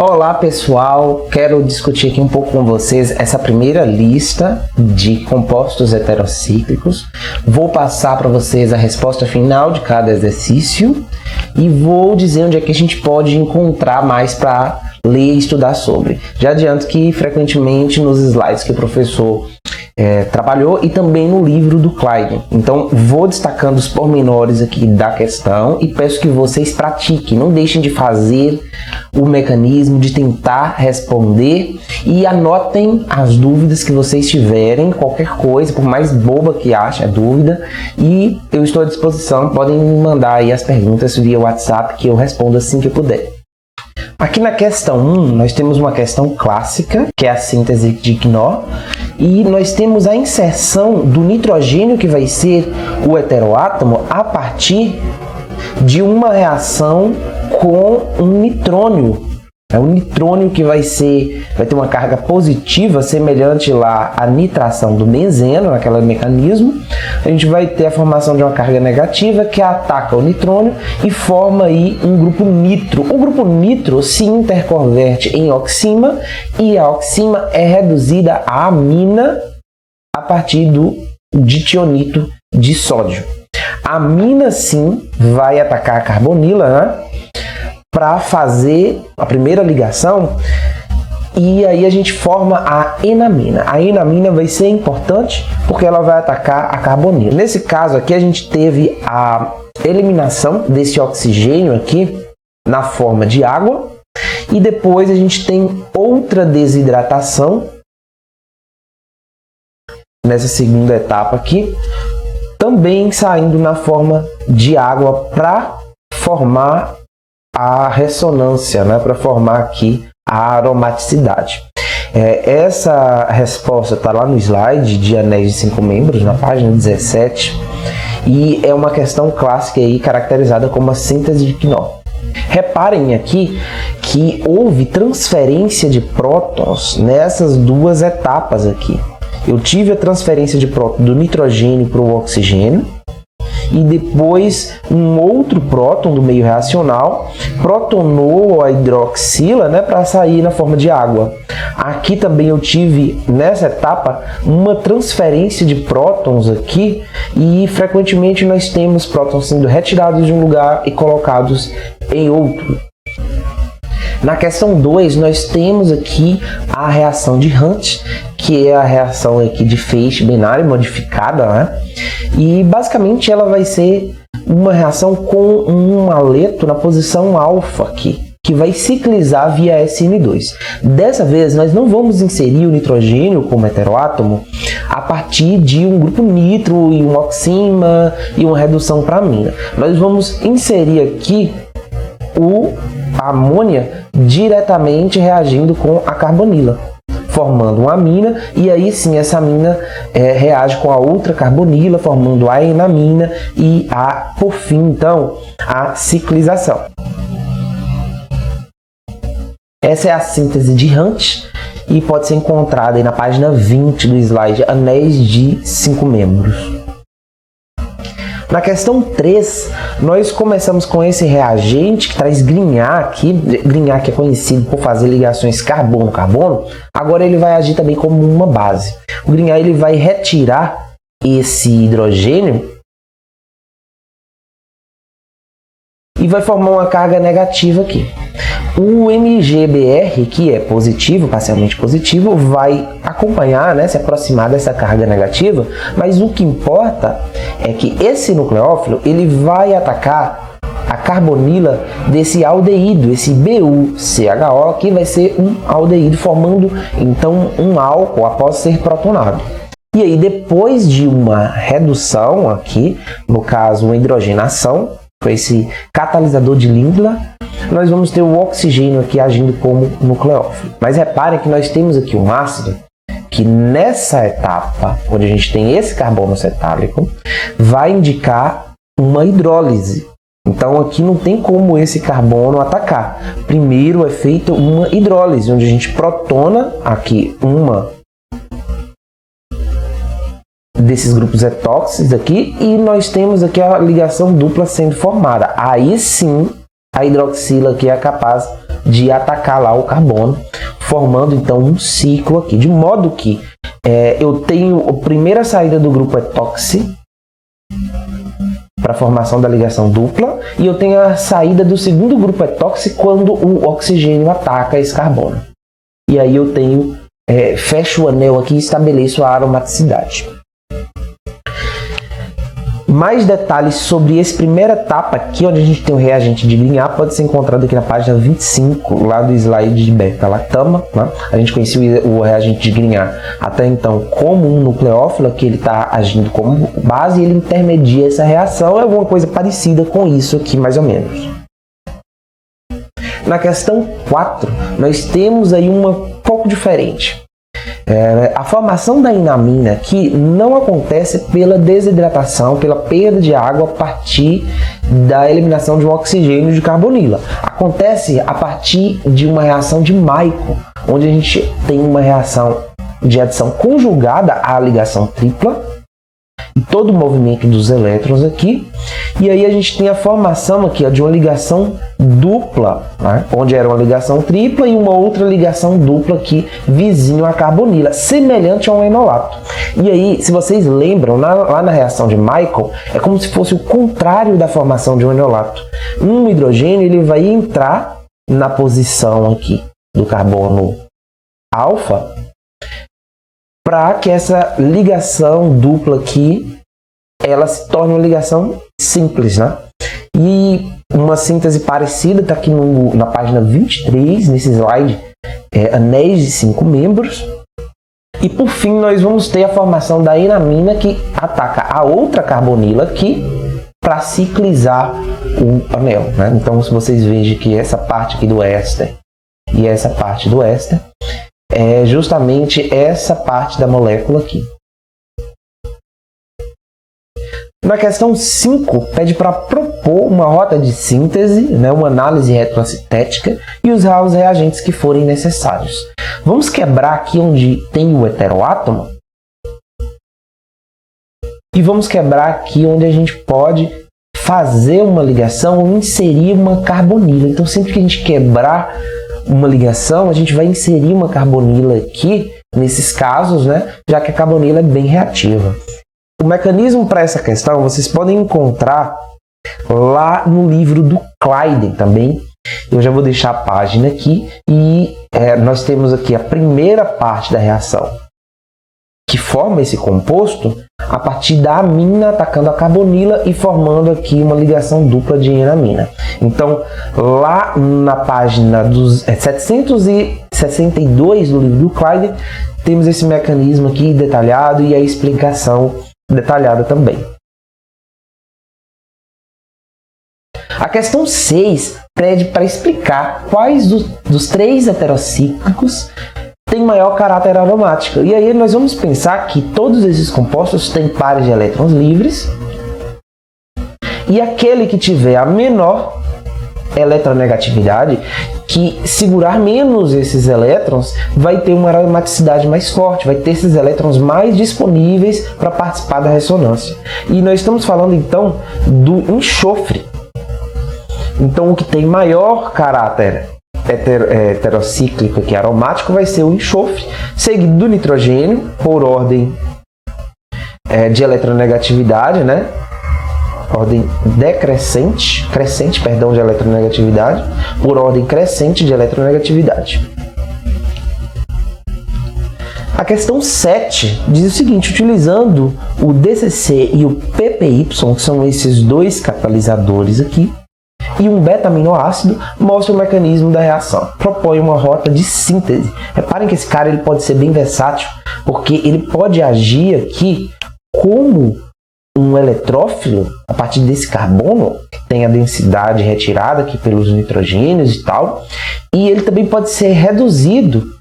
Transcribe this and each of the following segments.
Olá pessoal, quero discutir aqui um pouco com vocês essa primeira lista de compostos heterocíclicos. Vou passar para vocês a resposta final de cada exercício e vou dizer onde é que a gente pode encontrar mais para ler e estudar sobre. Já adianto que frequentemente nos slides que o professor trabalhou e também no livro do Clyde. Então vou destacando os pormenores aqui da questão e peço que vocês pratiquem, não deixem de fazer o mecanismo, de tentar responder e anotem as dúvidas que vocês tiverem, qualquer coisa, por mais boba que ache a dúvida, e eu estou à disposição, podem me mandar aí as perguntas via WhatsApp que eu respondo assim que eu puder. Aqui na questão 1, nós temos uma questão clássica, que é a síntese de Knorr, e nós temos a inserção do nitrogênio, que vai ser o heteroátomo, a partir de uma reação com um nitrônio. É um nitrônio que vai ter uma carga positiva, semelhante lá à nitração do benzeno, naquele mecanismo. A gente vai ter a formação de uma carga negativa que ataca o nitrônio e forma aí um grupo nitro. O grupo nitro se interconverte em oxima e a oxima é reduzida a amina a partir do ditionito de sódio. A amina sim vai atacar a carbonila, né? Para fazer a primeira ligação, e aí a gente forma a enamina. A enamina vai ser importante porque ela vai atacar a carbonila. Nesse caso aqui a gente teve a eliminação desse oxigênio aqui na forma de água, e depois a gente tem outra desidratação nessa segunda etapa aqui, também saindo na forma de água para formar a ressonância, né, para formar aqui a aromaticidade. Essa resposta está lá no slide de anéis de 5 membros, na página 17, e é uma questão clássica aí, caracterizada como a síntese de Knorr. Reparem aqui que houve transferência de prótons nessas duas etapas aqui. Eu tive a transferência de prótons do nitrogênio para o oxigênio, e depois um outro próton do meio reacional protonou a hidroxila, né, para sair na forma de água. Aqui também eu tive, nessa etapa, uma transferência de prótons aqui, e frequentemente nós temos prótons sendo retirados de um lugar e colocados em outro. Na questão 2, nós temos aqui a reação de Hunt, que é a reação aqui de feixe binário modificada, né? E basicamente ela vai ser uma reação com um haleto na posição alfa aqui, que vai ciclizar via SN2. Dessa vez nós não vamos inserir o nitrogênio como heteroátomo a partir de um grupo nitro e um oxima e uma redução para amina. Nós vamos inserir aqui a amônia diretamente reagindo com a carbonila, formando uma amina, e aí sim essa amina reage com a outra carbonila, formando a enamina e por fim, então, a ciclização. Essa é a síntese de Hunt e pode ser encontrada aí na página 20 do slide Anéis de 5 membros. Na questão 3, nós começamos com esse reagente que traz Grignard, que é conhecido por fazer ligações carbono-carbono. Agora ele vai agir também como uma base. O Grignard ele vai retirar esse hidrogênio e vai formar uma carga negativa aqui. O MgBr, que é positivo, parcialmente positivo, vai acompanhar, né, se aproximar dessa carga negativa, mas o que importa é que esse nucleófilo ele vai atacar a carbonila desse aldeído, esse BuCHO, que vai ser um aldeído, formando então um álcool após ser protonado. E aí, depois de uma redução aqui, no caso uma hidrogenação, foi esse catalisador de Lindlar, nós vamos ter o oxigênio aqui agindo como nucleófilo. Mas reparem que nós temos aqui um ácido que nessa etapa, onde a gente tem esse carbono cetálico, vai indicar uma hidrólise. Então aqui não tem como esse carbono atacar. Primeiro é feita uma hidrólise, onde a gente protona aqui uma desses grupos etóxicos aqui, e nós temos aqui a ligação dupla sendo formada. Aí sim a hidroxila aqui é capaz de atacar lá o carbono, formando então um ciclo aqui, de modo que eu tenho a primeira saída do grupo etoxi para a formação da ligação dupla, e eu tenho a saída do segundo grupo etoxi quando o oxigênio ataca esse carbono. E aí eu tenho, fecho o anel aqui e estabeleço a aromaticidade. Mais detalhes sobre essa primeira etapa aqui, onde a gente tem o reagente de Grignard, pode ser encontrado aqui na página 25, lá do slide de beta-lactama. Né? A gente conhecia o reagente de Grignard até então como um nucleófilo, que ele está agindo como base e ele intermedia essa reação. É alguma coisa parecida com isso aqui, mais ou menos. Na questão 4, nós temos aí uma pouco diferente. A formação da enamina aqui não acontece pela desidratação, pela perda de água a partir da eliminação de um oxigênio de carbonila. Acontece a partir de uma reação de Michael, onde a gente tem uma reação de adição conjugada à ligação tripla, e todo o movimento dos elétrons aqui, e aí a gente tem a formação aqui de uma ligação dupla, né? Onde era uma ligação tripla e uma outra ligação dupla aqui vizinho à carbonila, semelhante a um enolato. E aí, se vocês lembram, lá na reação de Michael, é como se fosse o contrário da formação de um enolato. Um hidrogênio ele vai entrar na posição aqui do carbono alfa, para que essa ligação dupla aqui ela se torne uma ligação simples, né? E uma síntese parecida está aqui na página 23, nesse slide, anéis de 5 membros. E por fim nós vamos ter a formação da enamina, que ataca a outra carbonila aqui para ciclizar o anel, né? Então se vocês vejam que essa parte aqui do éster e essa parte do éster é justamente essa parte da molécula aqui. Na questão 5, pede para propor uma rota de síntese, né, uma análise retrocintética e usar os reagentes que forem necessários. Vamos quebrar aqui onde tem o heteroátomo e vamos quebrar aqui onde a gente pode fazer uma ligação ou inserir uma carbonila. Então sempre que a gente quebrar uma ligação, a gente vai inserir uma carbonila aqui, nesses casos, né, já que a carbonila é bem reativa. O mecanismo para essa questão vocês podem encontrar lá no livro do Clayden também. Eu já vou deixar a página aqui e nós temos aqui a primeira parte da reação que forma esse composto a partir da amina atacando a carbonila e formando aqui uma ligação dupla de enamina. Então, lá na página dos 762 do livro do Clayden, temos esse mecanismo aqui detalhado e a explicação detalhada também. A questão 6 pede para explicar quais dos 3 heterocíclicos tem maior caráter aromático. E aí nós vamos pensar que todos esses compostos têm pares de elétrons livres e aquele que tiver a menor eletronegatividade, que segurar menos esses elétrons, vai ter uma aromaticidade mais forte, vai ter esses elétrons mais disponíveis para participar da ressonância. E nós estamos falando então do enxofre. Então o que tem maior caráter heterocíclico, que é aromático, vai ser o enxofre, seguido do nitrogênio por ordem de eletronegatividade, né? Ordem decrescente, de eletronegatividade, por ordem crescente de eletronegatividade. A questão 7 diz o seguinte: utilizando o DCC e o PPY, que são esses 2 catalisadores aqui, e um beta-aminoácido, mostra o mecanismo da reação. Propõe uma rota de síntese. Reparem que esse cara ele pode ser bem versátil, porque ele pode agir aqui como um eletrófilo a partir desse carbono, que tem a densidade retirada aqui pelos nitrogênios e tal, e ele também pode ser reduzido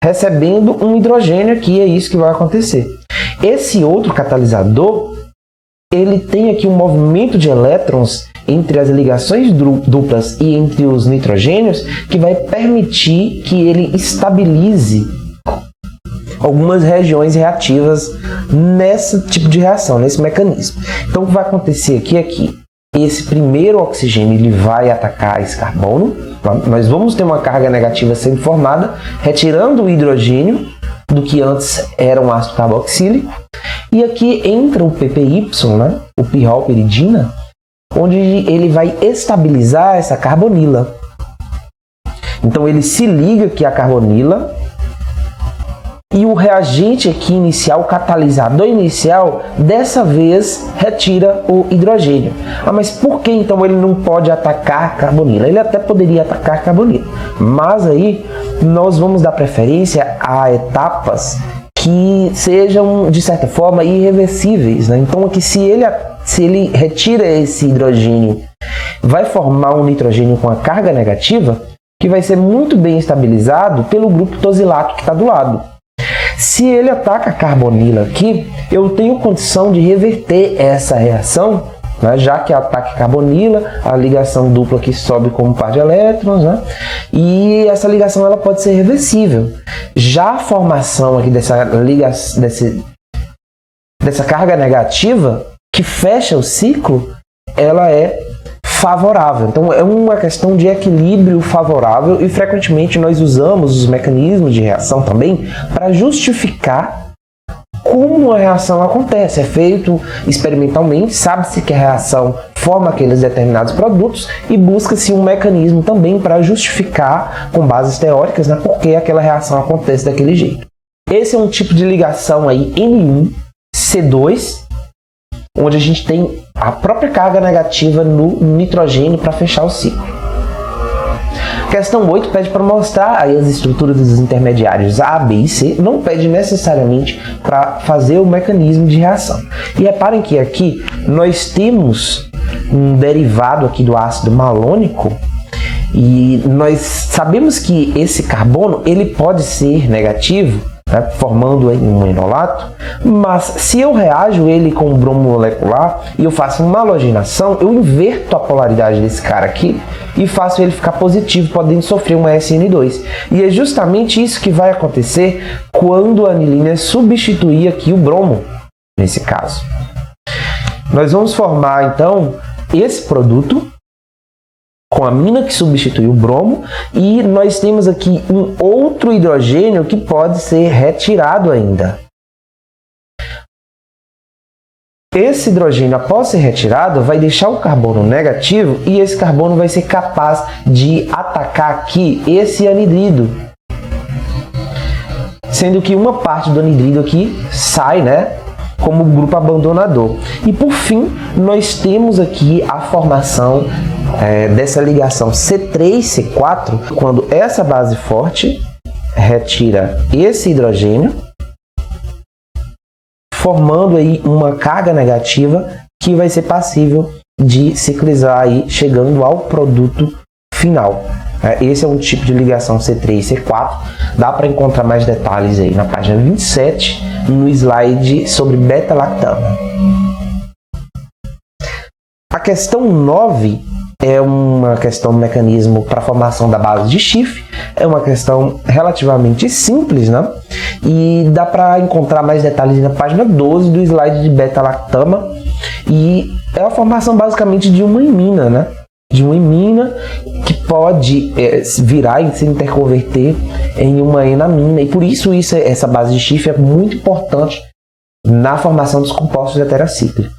recebendo um hidrogênio aqui, é isso que vai acontecer. Esse outro catalisador, ele tem aqui um movimento de elétrons entre as ligações duplas e entre os nitrogênios, que vai permitir que ele estabilize algumas regiões reativas nesse tipo de reação, nesse mecanismo. Então o que vai acontecer aqui é que esse primeiro oxigênio ele vai atacar esse carbono, Nós vamos ter uma carga negativa sendo formada, retirando o hidrogênio do que antes era um ácido carboxílico. E aqui entra o PPY, né? O pirrolpiridina, onde ele vai estabilizar essa carbonila. Então ele se liga aqui à carbonila e o reagente aqui inicial, o catalisador inicial, dessa vez retira o hidrogênio. Mas por que então ele não pode atacar a carbonila? Ele até poderia atacar a carbonila, mas aí nós vamos dar preferência a etapas que sejam, de certa forma, irreversíveis, né? Então aqui se ele retira esse hidrogênio, vai formar um nitrogênio com a carga negativa, que vai ser muito bem estabilizado pelo grupo tosilato que está do lado. Se ele ataca a carbonila aqui, eu tenho condição de reverter essa reação, né? Já que ataca a carbonila, a ligação dupla aqui sobe como um par de elétrons, né? E essa ligação ela pode ser reversível. Já a formação aqui dessa carga negativa, que fecha o ciclo, ela é favorável. Então é uma questão de equilíbrio favorável e frequentemente nós usamos os mecanismos de reação também para justificar como a reação acontece. É feito experimentalmente, sabe-se que a reação forma aqueles determinados produtos e busca-se um mecanismo também para justificar com bases teóricas, né, por que aquela reação acontece daquele jeito. Esse é um tipo de ligação aí N1C2, onde a gente tem a própria carga negativa no nitrogênio para fechar o ciclo. Questão 8 pede para mostrar aí as estruturas dos intermediários A, B e C, não pede necessariamente para fazer o mecanismo de reação. E reparem que aqui nós temos um derivado aqui do ácido malônico e nós sabemos que esse carbono ele pode ser negativo, né, formando um enolato, mas se eu reajo ele com o bromo molecular e eu faço uma halogenação, eu inverto a polaridade desse cara aqui e faço ele ficar positivo, podendo sofrer uma SN2. E é justamente isso que vai acontecer quando a anilina substituir aqui o bromo, nesse caso. Nós vamos formar, então, esse produto com a amina que substitui o bromo, e nós temos aqui um outro hidrogênio que pode ser retirado ainda. Esse hidrogênio, após ser retirado, vai deixar o carbono negativo e esse carbono vai ser capaz de atacar aqui esse anidrido. Sendo que uma parte do anidrido aqui sai, né, como grupo abandonador. E por fim, nós temos aqui a formação dessa ligação C3-C4, quando essa base forte retira esse hidrogênio, formando aí uma carga negativa que vai ser passível de ciclizar aí, chegando ao produto final. Esse é um tipo de ligação C3-C4. Dá para encontrar mais detalhes aí na página 27, no slide sobre beta-lactama. A questão 9 é uma questão do mecanismo para a formação da base de Schiff. É uma questão relativamente simples, né? E dá para encontrar mais detalhes na página 12 do slide de beta-lactama. E é a formação basicamente de uma imina, né? De uma imina que pode virar e se interconverter em uma enamina. E por isso essa base de Schiff é muito importante na formação dos compostos heterocíclicos.